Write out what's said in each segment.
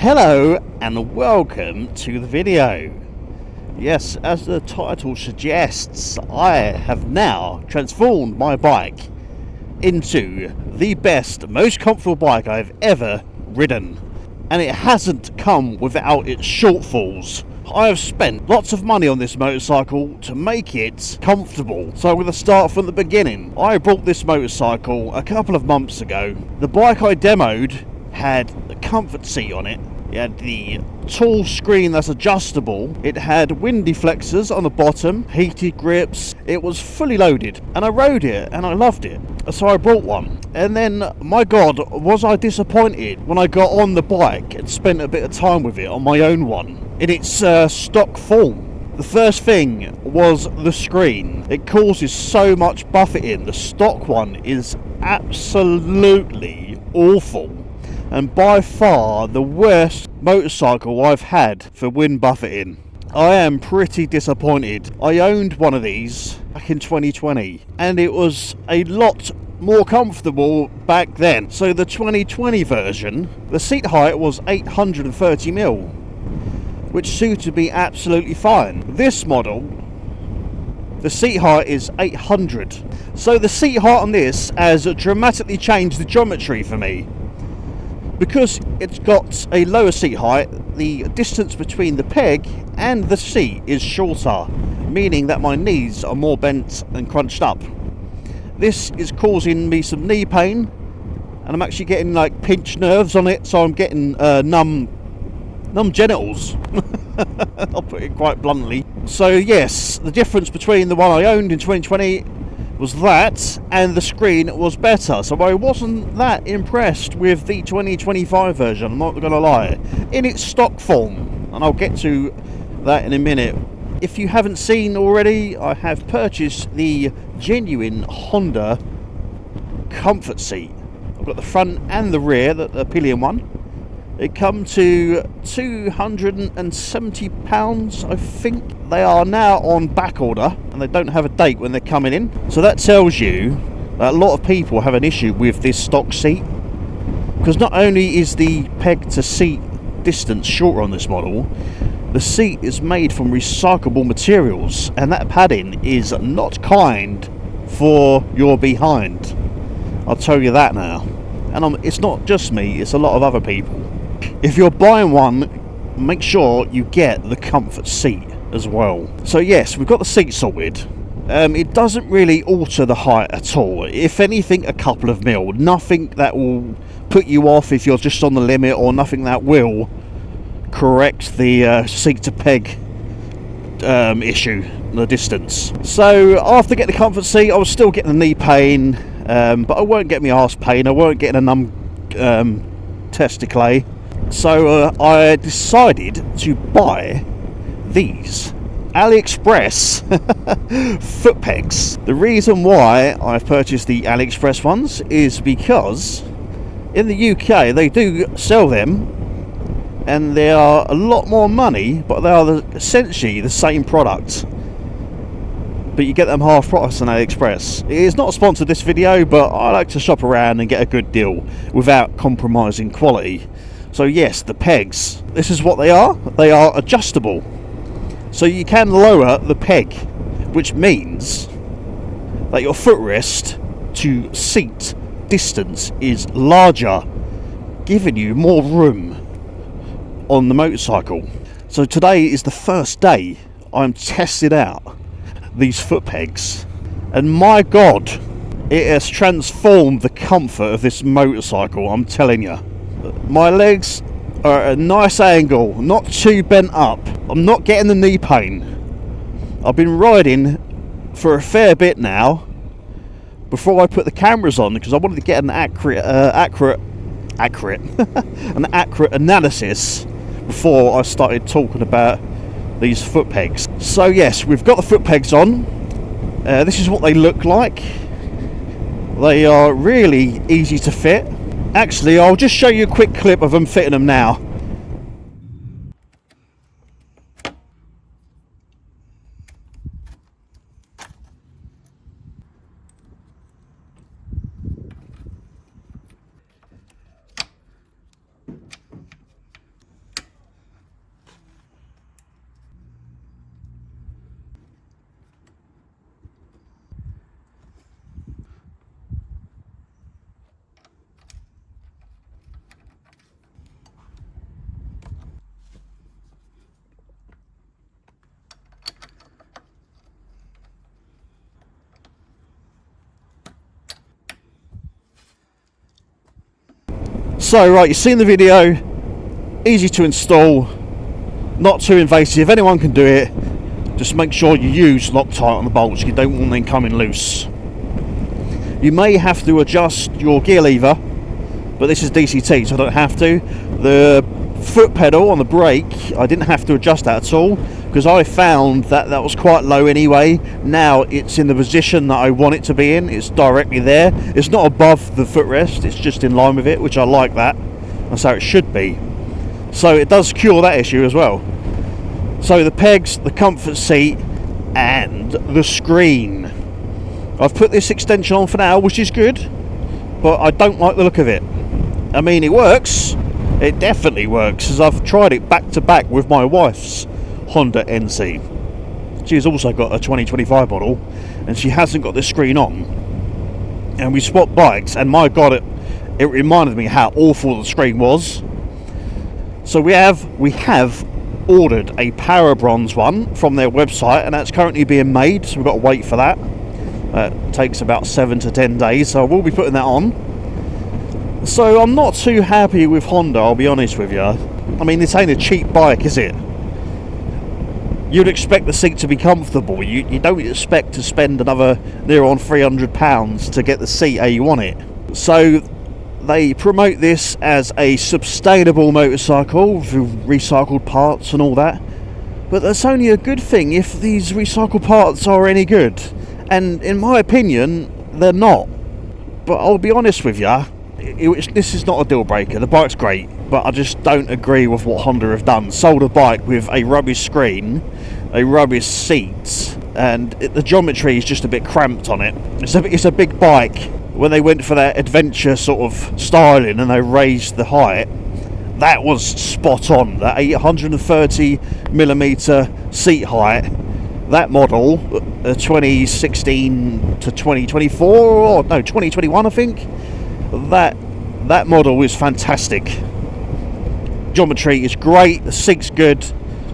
Hello and welcome to the video. Yes, as the title suggests, I have now transformed my bike into the best, most comfortable bike I've ever ridden. And it hasn't come without its shortfalls. I have spent lots of money on this motorcycle to make it comfortable. So I'm going to start from the beginning. I bought this motorcycle a couple of months ago. The bike I demoed had a comfort seat on it. It had the tall screen that's adjustable. It had wind deflectors on the bottom, heated grips. It was fully loaded, and I rode it and I loved it. So I bought one. And then, my God, was I disappointed when I got on the bike and spent a bit of time with it on my own one in its stock form. The first thing was the screen. It causes so much buffeting. The stock one is absolutely awful, and by far the worst motorcycle I've had for wind buffeting. I am pretty disappointed. I owned one of these back in 2020 and it was a lot more comfortable back then. So the 2020 version, the seat height was 830mm, which suited me absolutely fine. This model, the seat height is 800. So the seat height on this has dramatically changed the geometry for me. Because it's got a lower seat height, the distance between the peg and the seat is shorter, meaning that my knees are more bent and crunched up. This is causing me some knee pain, and I'm actually getting like pinched nerves on it, so I'm getting numb genitals. I'll put it quite bluntly. So yes, the difference between the one I owned in 2020 was that, and the screen was better. So I wasn't that impressed with the 2025 version, I'm not gonna lie, in its stock form, and I'll get to that in a minute. If you haven't seen already, I have purchased the genuine Honda comfort seat. I've got the front and the rear, the pillion one. It come to £270, I think. They are now on back order, and they don't have a date when they're coming in. So that tells you that a lot of people have an issue with this stock seat, because not only is the peg to seat distance shorter on this model, the seat is made from recyclable materials, and that padding is not kind for your behind. I'll tell you that now. And it's not just me, it's a lot of other people. If you're buying one, make sure you get the comfort seat as well. So yes, we've got the seat sorted. It doesn't really alter the height at all. If anything, a couple of mil. Nothing that will put you off if you're just on the limit, or nothing that will correct the seat to peg issue, the distance. So after getting the comfort seat, I was still getting the knee pain, but I won't get my arse pain. I won't get a numb testicle. So I decided to buy these AliExpress foot pegs. The reason why I've purchased the AliExpress ones is because in the UK they do sell them, and they are a lot more money, but they are essentially the same product, but you get them half price on AliExpress. It is not sponsored this video, but I like to shop around and get a good deal without compromising quality. So yes, the pegs, this is what they are. They are adjustable, so you can lower the peg, which means that your footrest to seat distance is larger, giving you more room on the motorcycle. So today is the first day I'm testing out these foot pegs, and my God, it has transformed the comfort of this motorcycle, I'm telling you. My legs are at a nice angle, not too bent up. I'm not getting the knee pain. I've been riding for a fair bit now before I put the cameras on, because I wanted to get an accurate an accurate analysis before I started talking about these foot pegs. So yes, we've got the foot pegs on. This is what they look like. They are really easy to fit. Actually, I'll just show you a quick clip of them fitting them now. So right, you've seen the video, easy to install, not too invasive, anyone can do it. Just make sure you use Loctite on the bolts, you don't want them coming loose. You may have to adjust your gear lever, but this is DCT, so I don't have to. The foot pedal on the brake, I didn't have to adjust that at all, because I found that that was quite low anyway. Now it's in the position that I want it to be in, it's directly there. It's not above the footrest, it's just in line with it, which I like that. That's how it should be. So it does cure that issue as well. So the pegs, the comfort seat, and the screen. I've put this extension on for now, which is good, but I don't like the look of it. I mean, it works. It definitely works, as I've tried it back to back with my wife's Honda NC. She's also got a 2025 model, and she hasn't got the screen on. And we swapped bikes, and my God, it reminded me how awful the screen was. So we have ordered a Power Bronze one from their website, and that's currently being made, so we've got to wait for that. It takes about 7 to 10 days, so I will be putting that on. So I'm not too happy with Honda, I'll be honest with you. I mean, this ain't a cheap bike, is it? You'd expect the seat to be comfortable. You don't expect to spend another near on £300 to get the seat how you want it. So they promote this as a sustainable motorcycle with recycled parts and all that. But that's only a good thing if these recycled parts are any good. And in my opinion, they're not. But I'll be honest with you, this is not a deal breaker. The bike's great, but I just don't agree with what Honda have done. Sold a bike with a rubbish screen, a rubbish seat, and the geometry is just a bit cramped on it. It's a big bike. When they went for that adventure sort of styling and they raised the height, that was spot on. That 830mm seat height, that model, 2016 to 2024, or no, 2021 I think, that model is fantastic. Geometry is great, the seat's good,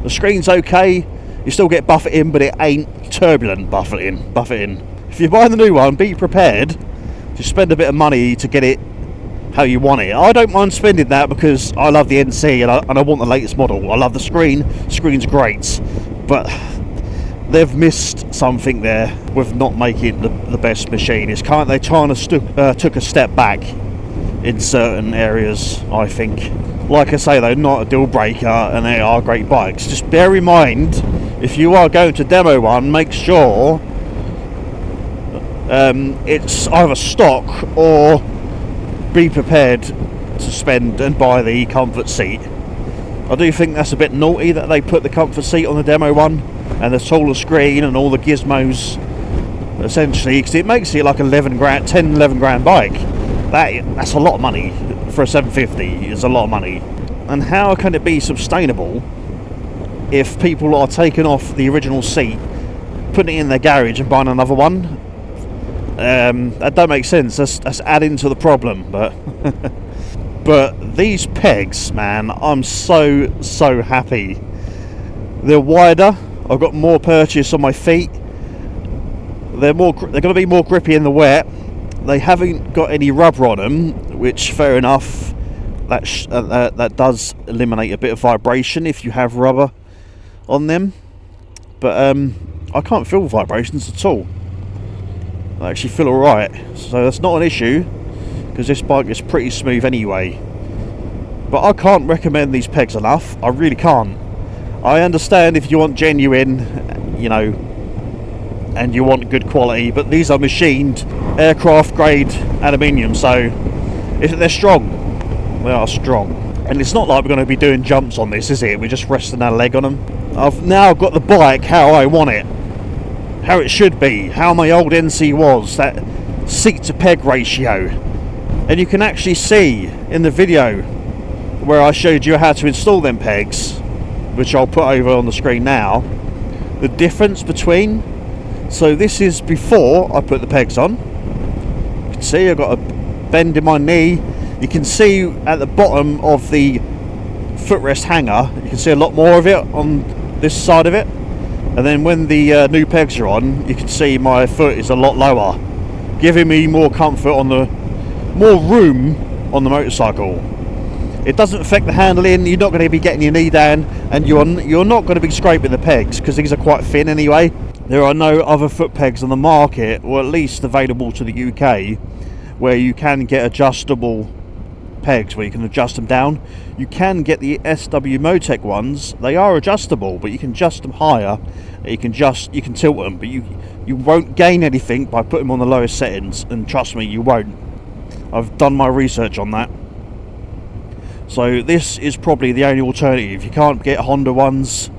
the screen's okay, you still get buffeting, but it ain't turbulent buffeting. If you buy the new one, be prepared to spend a bit of money to get it how you want it. I don't mind spending that because I love the NC and I want the latest model. I love the screen's great, but they've missed something there with not making the best machine. It's kind of, they kind of took a step back in certain areas, I think. Like I say though, not a deal breaker, and they are great bikes. Just bear in mind, if you are going to demo one, make sure it's either stock or be prepared to spend and buy the comfort seat. I do think that's a bit naughty that they put the comfort seat on the demo one and the taller screen and all the gizmos, essentially, because it makes it like 10, 11 grand bike. That's a lot of money for a 750. It's a lot of money. And how can it be sustainable if people are taking off the original seat, putting it in their garage and buying another one? That don't make sense. That's adding to the problem. But but these pegs, man, I'm so happy. They're wider. I've got more purchase on my feet. They're going to be more grippy in the wet. They haven't got any rubber on them, which fair enough. That does eliminate a bit of vibration if you have rubber on them. But I can't feel vibrations at all. I actually feel alright, so that's not an issue because this bike is pretty smooth anyway. But I can't recommend these pegs enough. I really can't. I understand if you want genuine, you know, and you want good quality, but these are machined aircraft grade aluminium, so they're strong. They are strong. And it's not like we're going to be doing jumps on this, is it? We're just resting our leg on them. I've now got the bike how I want it, how it should be, how my old NC was, that seat to peg ratio. And you can actually see in the video where I showed you how to install them pegs, which I'll put over on the screen now, the difference between. So this is before I put the pegs on. You can see I've got a bend in my knee. You can see at the bottom of the footrest hanger, you can see a lot more of it on this side of it. And then when the new pegs are on, you can see my foot is a lot lower, giving me more comfort on more room on the motorcycle. It doesn't affect the handling. You're not going to be getting your knee down, and you're not going to be scraping the pegs because these are quite thin anyway. There are no other foot pegs on the market, or at least available to the UK, where you can get adjustable pegs where you can adjust them down. You can get the SW Motec ones. They are adjustable, but you can adjust them higher. You can tilt them, but you won't gain anything by putting them on the lowest settings, and trust me, you won't. I've done my research on that. So this is probably the only alternative. You can't get Honda ones,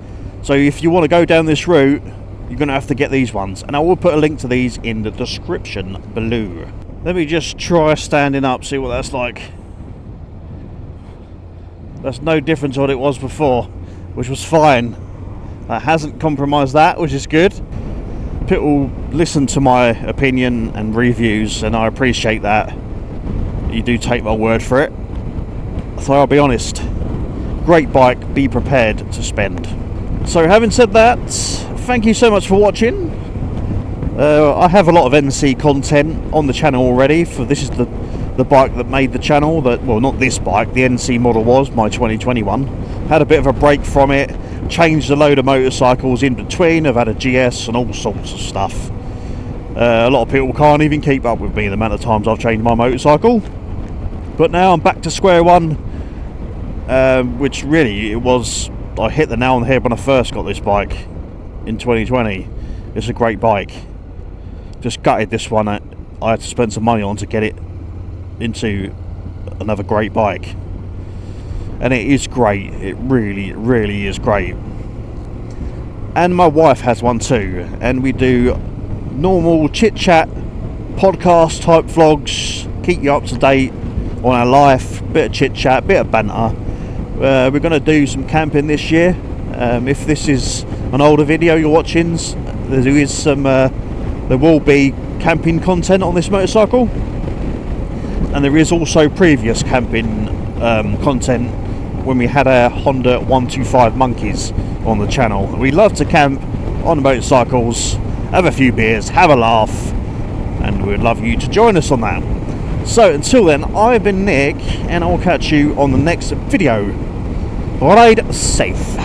so if you want to go down this route, you're going to have to get these ones, and I will put a link to these in the description below. Let me just try standing up, see what that's like. That's no different to what it was before, which was fine. That hasn't compromised that, which is good. People listen to my opinion and reviews, and I appreciate that. You do take my word for it. So I'll be honest, great bike, be prepared to spend. So having said that, thank you so much for watching. I have a lot of NC content on the channel already. This is the bike that made the channel. Well, not this bike, the NC model was my 2021. Had a bit of a break from it, changed a load of motorcycles in between. I've had a GS and all sorts of stuff. A lot of people can't even keep up with me the amount of times I've changed my motorcycle. But now I'm back to square one, which really I hit the nail on the head when I first got this bike in 2020. It's a great bike. Just gutted this one. I had to spend some money on to get it into another great bike, and it is great. It really is great. And my wife has one too, and we do normal chit chat podcast type vlogs, keep you up to date on our life, bit of chit chat, bit of banter. We're going to do some camping this year. If this is an older video you're watching, there will be camping content on this motorcycle, and there is also previous camping content when we had our Honda 125 Monkeys on the channel. We love to camp on motorcycles, have a few beers, have a laugh, and we'd love you to join us on that. So until then, I've been Nick, and I'll catch you on the next video. Ride safe.